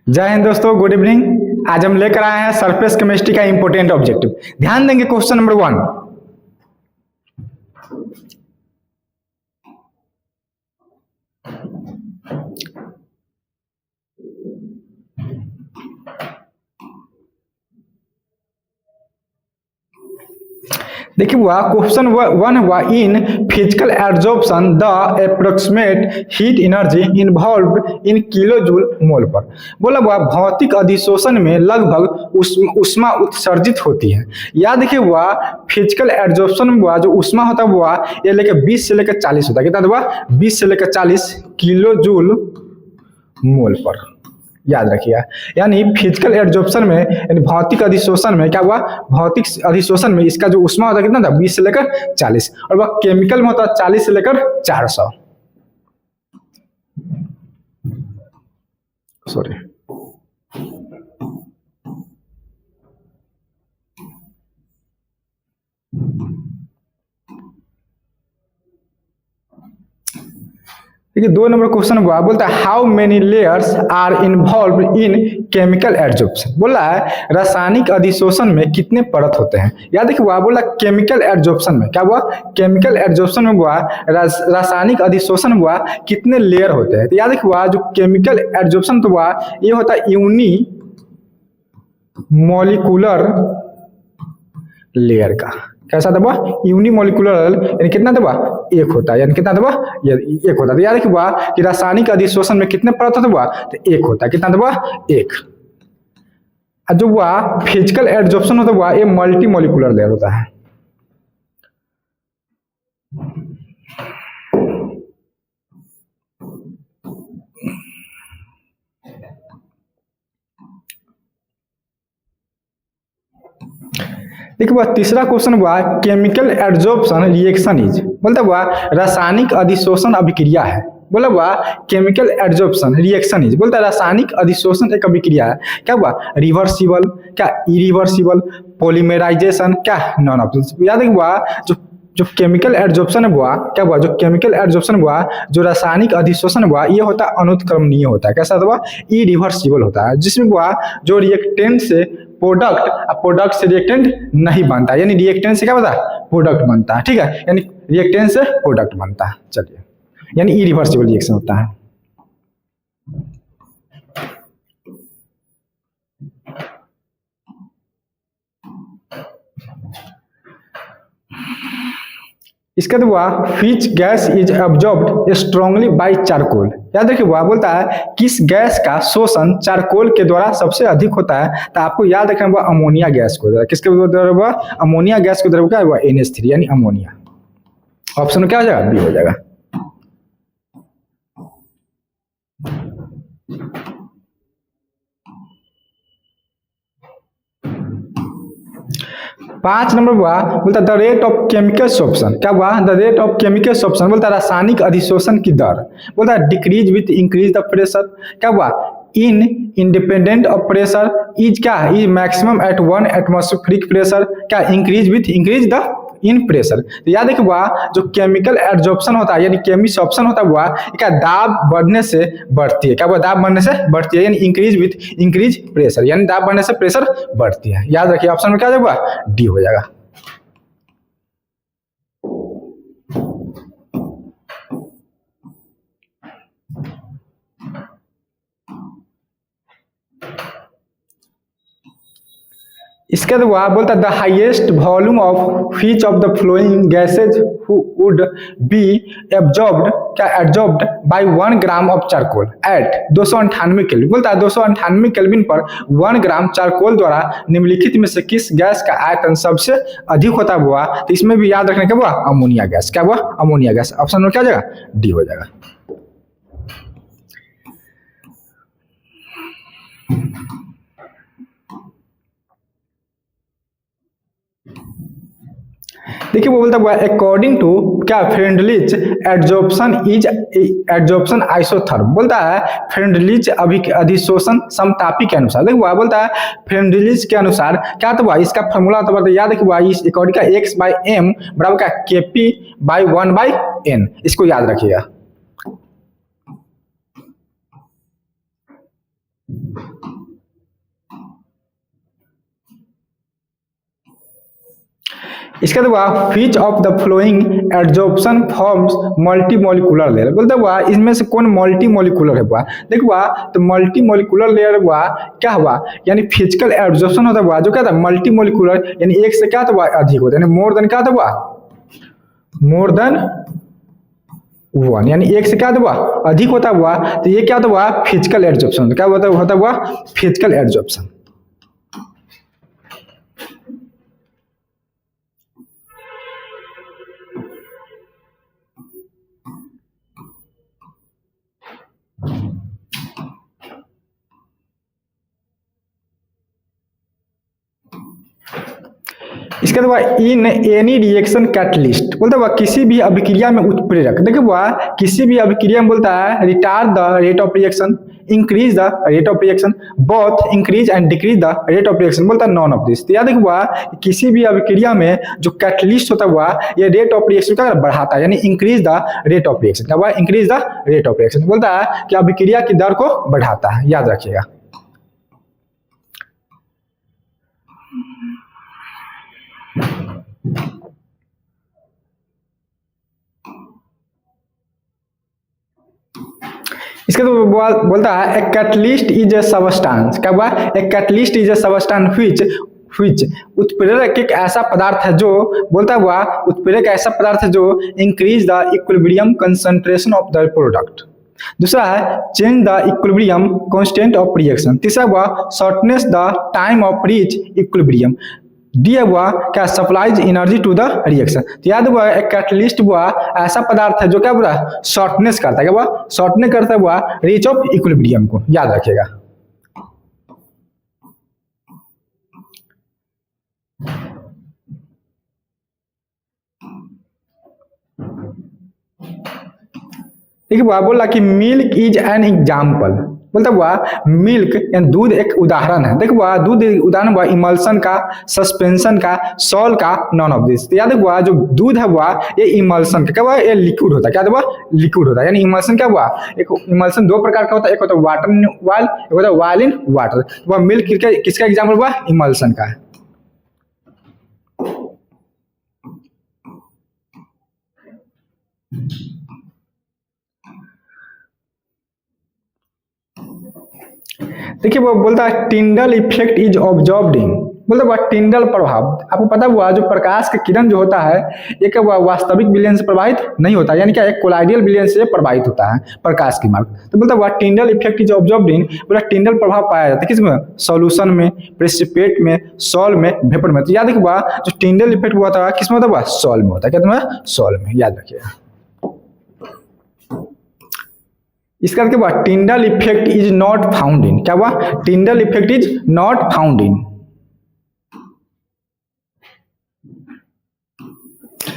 जय हिंद दोस्तों, good evening. आज हम लेकर आए हैं सरफेस केमिस्ट्री का इंपोर्टेंट ऑब्जेक्टिव। ध्यान देंगे क्वेश्चन नंबर 1। देखिए हुआ क्वेश्चन 1 हुआ in physical absorption the approximate heat energy involve in kilo joule mole पर। बोला हुआ भौतिक अधिशोषण में लगभग ऊष्मा उत्सर्जित होती है। याद देखिए हुआ फिजिकल एब्जॉर्प्शन हुआ जो ऊष्मा होता हुआ ये लेकर 20 से लेकर 40 होता है। कितना हुआ 20 से लेकर 40 किलो जूल मोल पर। याद रखिएगा, यानी फिजिकल एब्जॉर्प्शन में यानी भौतिक अधिशोषण में क्या हुआ, भौतिक अधिशोषण में इसका जो ऊष्मा होता है कितना था 20 से लेकर 40 और वह केमिकल में होता है 40 से लेकर 400। सॉरी, देखिए 2 नंबर क्वेश्चन हुआ, बोलता है how many layers are involve in chemical absorption. बोला है रासायनिक अधिशोषण में कितने परत होते हैं। याद देखिए हुआ बोला केमिकल एब्जॉर्प्शन में क्या हुआ, केमिकल एब्जॉर्प्शन में हुआ रासायनिक अधिशोषण हुआ कितने लेयर होते हैं। तो याद देखिए हुआ जो केमिकल एब्जॉर्प्शन तो हुआ ये होता है यूनी मॉलिक्यूलर लेयर का। कैसा दबा यूनिमोलिकुलर, यानी कितना दबा एक होता है, यानी कितना दबा ये एक होता है। तो याद रखिए हुआ कि रासायनिक अधिशोषण में कितने परत होता हुआ तो एक होता है। कितना दबा एक। जो हुआ फिजिकल एब्जॉर्प्शन होता हुआ ये मल्टी मोलिकुलर लेयर होता है। देखिए वह तीसरा क्वेश्चन हुआ केमिकल एब्जॉर्प्शन रिएक्शन इज। बोलता हुआ रासायनिक अधिशोषण अभिक्रिया है। बोला हुआ केमिकल एब्जॉर्प्शन रिएक्शन इज, बोलता है रासायनिक अधिशोषण एक अभिक्रिया है। क्या हुआ रिवर्सिबल, क्या इरिवर्सिबल, पॉलीमराइजेशन, क्या नॉन ऑफ। याद हुआ जो केमिकल एब्जॉर्प्शन हुआ क्या हुआ, जो केमिकल एब्जॉर्प्शन हुआ जो रासायनिक अधिशोषण हुआ ये होता है अनुत्क्रमणीय होता है। कैसा हुआ इरिवर्सिबल होता है, जिसमें हुआ जो रिएक्टेंट से प्रोडक्ट से रिएक्टेंट नहीं बनता, यानी रिएक्टेंट से क्या बनता है प्रोडक्ट बनता है। ठीक है, यानी रिएक्टेंट से प्रोडक्ट बनता है। चलिए, यानी इरिवर्सिबल रिएक्शन होता है। इसका तो हुआ which gas is absorbed strongly by charcoal. याद रखिए हुआ बोलता है किस गैस का शोषण चारकोल के द्वारा सबसे अधिक होता है। तो आपको याद रखना हुआ अमोनिया गैस को द्वारा। किसके द्वारा हुआ अमोनिया गैस के द्वारा क्या हुआ NH3 यानी अमोनिया। ऑप्शन में क्या हो जाएगा बी हो जाएगा। पांच नंबर हुआ बोलता the rate of chemical sorption. क्या हुआ the rate of chemical sorption, बोलता रासायनिक अधिशोषण की दर। बोलता decrease with increase the pressure. क्या हुआ in independent of pressure is क्या is maximum at 1 atmospheric pressure. क्या increase with increase the in pressure. तो याद रखिए हुआ जो केमिकल एब्जॉर्प्शन होता है यानी केमिसॉर्प्शन होता हुआ क्या दाब बढ़ने से बढ़ती है। क्या हुआ दाब बढ़ने से बढ़ती है, यानी इंक्रीज विथ इंक्रीज प्रेशर, यानी दाब बढ़ने से प्रेशर बढ़ती है। याद रखिए ऑप्शन में क्या होगा डी हो जाएगा। इसके बाद बोलता है the highest volume of which of the following gases would be absorbed क्या absorbed by 1 gram of charcoal at 298 kelvin. बोलता है 298 केल्विन पर 1 ग्राम चारकोल द्वारा निम्नलिखित में से किस गैस का आयतन सबसे अधिक होता हुआ। तो इसमें भी याद रखने क्या हुआ अमोनिया गैस। क्या हुआ अमोनिया गैस। ऑप्शन में क्या हो जाएगा डी हो जाएगा। देखिए वो बोलता हुआ अकॉर्डिंग टू क्या फ्रेंडलिच एड्जॉर्प्शन आइसोथर्म। बोलता है फ्रेंडलिच अधिशोषण समतापी के अनुसार। देखो बोलता है फ्रेंडलिच के अनुसार क्या तो इसका फॉर्मूला तो बोलता है याद रखिए इस अकॉर्डिंग का x/m बराबर क्या Kp/1/n। इसको याद रखिएगा। इसके बाद which of the flowing adsorption forms multi molecular layer, बोलते हुआ इसमें से कौन मल्टी मोलिकुलर है हुआ। देखो हुआ तो मल्टी मोलिकुलर लेयर हुआ क्या हुआ, यानी फिजिकल एडजॉर्प्शन होता हुआ जो क्या था मल्टी मोलिकुलर, यानी एक से क्या था अधिक होता है, यानी मोर देन क्या था हुआ, मोर देन वन, यानी एक से क्या हुआ अधिक होता हुआ, तो ये क्या हुआ फिजिकल एडजॉर्प्शन, क्या होता हुआ फिजिकल एडजॉर्प्शन। इसके बाद इन एनी रिएक्शन कैटलिस्ट, बोलता हुआ किसी भी अभिक्रिया में उत्प्रेरक, देखिए हुआ किसी भी अभिक्रिया में बोलता है retard the rate of reaction, increase the rate of reaction, both increase and decrease the rate of reaction, बोलता है नॉन ऑफ दिस। तो याद हुआ किसी भी अभिक्रिया में जो कैटलिस्ट होता हुआ ये रेट ऑफ रिएक्शन का बढ़ाता है, यानी increase the rate of reaction, क्या हुआ increase the rate of reaction, बोलता है कि अभिक्रिया की दर को बढ़ाता है, याद रखिएगा। इसके तो बोलता है a catalyst is a substance, क्या हुआ a catalyst is a substance which उत्प्रेरक एक ऐसा पदार्थ है जो, बोलता हुआ उत्प्रेरक ऐसा पदार्थ है जो increase the equilibrium concentration of the product. दूसरा है change the equilibrium constant of reaction. तीसरा हुआ shortness the time of reach equilibrium. D हुआ क्या supplies energy to the reaction. तो याद हुआ एक कैटलिस्ट हुआ ऐसा पदार्थ है जो क्या बोला शॉर्टनेस करता है, क्या हुआ शॉर्टनेस करता हुआ रीच ऑफ इक्विलिब्रियम को, याद रखिएगा। देखिए बोला कि मिल्क इज एन एग्जाम्पल, बोलता हुआ मिल्क यानी दूध एक उदाहरण है। देखो हुआ दूध उदाहरण हुआ इमल्सन का, सस्पेंशन का, सॉल का, नॉन ऑफ दिस। तो याद हुआ जो दूध है हुआ ये इमल्सन का क्या हुआ ये लिक्विड होता है, क्या हुआ लिक्विड होता है, यानी इमल्सन क्या हुआ एक इमल्सन दो प्रकार का होता है, एक होता है वाटर इन ऑयल, एक होता है ऑयल इन वाटर। वह मिल्क किसका एग्जाम्पल हुआ इमल्सन का है। देखिए वो बोलता है टिंडल इफेक्ट इज ऑब्जर्व्ड इन, बोलता हुआ टिंडल प्रभाव, आपको पता हुआ जो प्रकाश का किरण जो होता है एक वास्तविक विलयन से प्रभावित नहीं होता, यानी क्या एक कोलाइडियल विलयन से प्रभावित होता है प्रकाश की मार्ग। तो बोलता हुआ टिंडल इफेक्ट इज ऑब्जर्व्ड इन, बोला टिंडल प्रभाव पाया जाता है किसमें सॉल्यूशन में, प्रेसिपिटेट में, सॉल में, वेपर में। तो याद हुआ जो टिंडल इफेक्ट हुआ था किसमें होता हुआ सॉल में होता है, क्या तुम्हारा सॉल में, याद रखिएगा। इसका के बाद टिंडल effect is not found in, क्या हुआ टिंडल effect is not found in,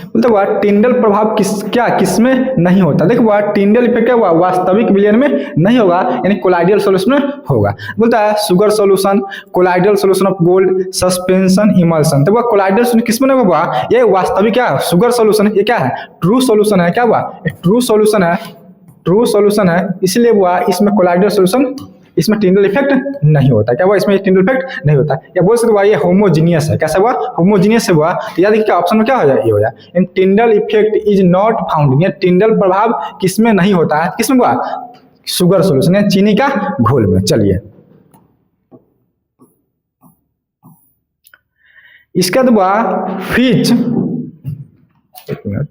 मतलब हुआ टिंडल प्रभाव किसमें नहीं होता। देखो हुआ टिंडल इफेक्ट क्या हुआ वास्तविक विलयन में नहीं होगा, यानी कोलाइडियल सॉल्यूशन में होगा। बोलता है sugar solution, colloidal solution of gold, suspension, emulsion. तो वह कोलाइडियल सॉल्यूशन किसमें नहीं हुआ ये वास्तविक क्या शुगर सॉल्यूशन, ये क्या है ट्रू सॉल्यूशन है, क्या हुआ ट्रू सॉल्यूशन है, ट्रू सॉल्यूशन है, इसलिए हुआ इसमें कोलाइडियल सॉल्यूशन, इसमें टिंडल इफेक्ट नहीं होता, क्या हुआ इसमें टिंडल इफेक्ट नहीं होता। या बोल सकते हुआ ये होमोजीनियस है, कैसा हुआ होमोजीनियस से हुआ। तो याद क्या ऑप्शन में क्या हो जाए ये हो जाए in Tyndall effect is not found, या टिंडल प्रभाव किसमें नहीं होता है, किसमें हुआ शुगर सॉल्यूशन या चीनी का घोल में। चलिए इसका तो हुआ फिच, एक मिनट,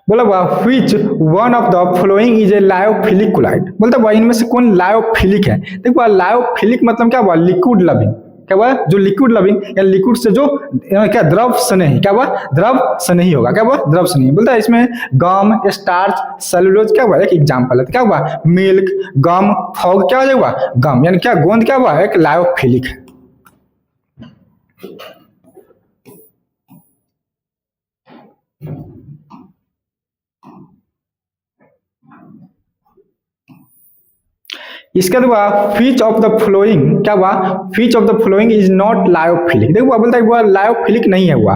बोला हुआ which one of the following is a lyophilic colloid, बोलता हुआ इनमें से कौन लायोफिलिक है। देखो लायोफिलिक मतलब क्या हुआ लिक्विड लविंग, क्या हुआ जो लिक्विड लविंग या लिक्विड से जो क्या द्रव स्नेही, क्या हुआ द्रव स्नेही होगा, क्या हुआ द्रव स्नेही। बोलता है इसमें गम, स्टार्च, सेलुलोज क्या हुआ एक एग्जांपल है। तो क्या हुआ मिल्क, गम, फॉग क्या हुआ गम, यानी क्या गोंद क्या हुआ एक लायोफिलिक है। इसके बाद व्हिच ऑफ द फ्लोइंग क्या हुआ which of the following is not lyophilic. देखो बोलता है लायोफिलिक नहीं है हुआ,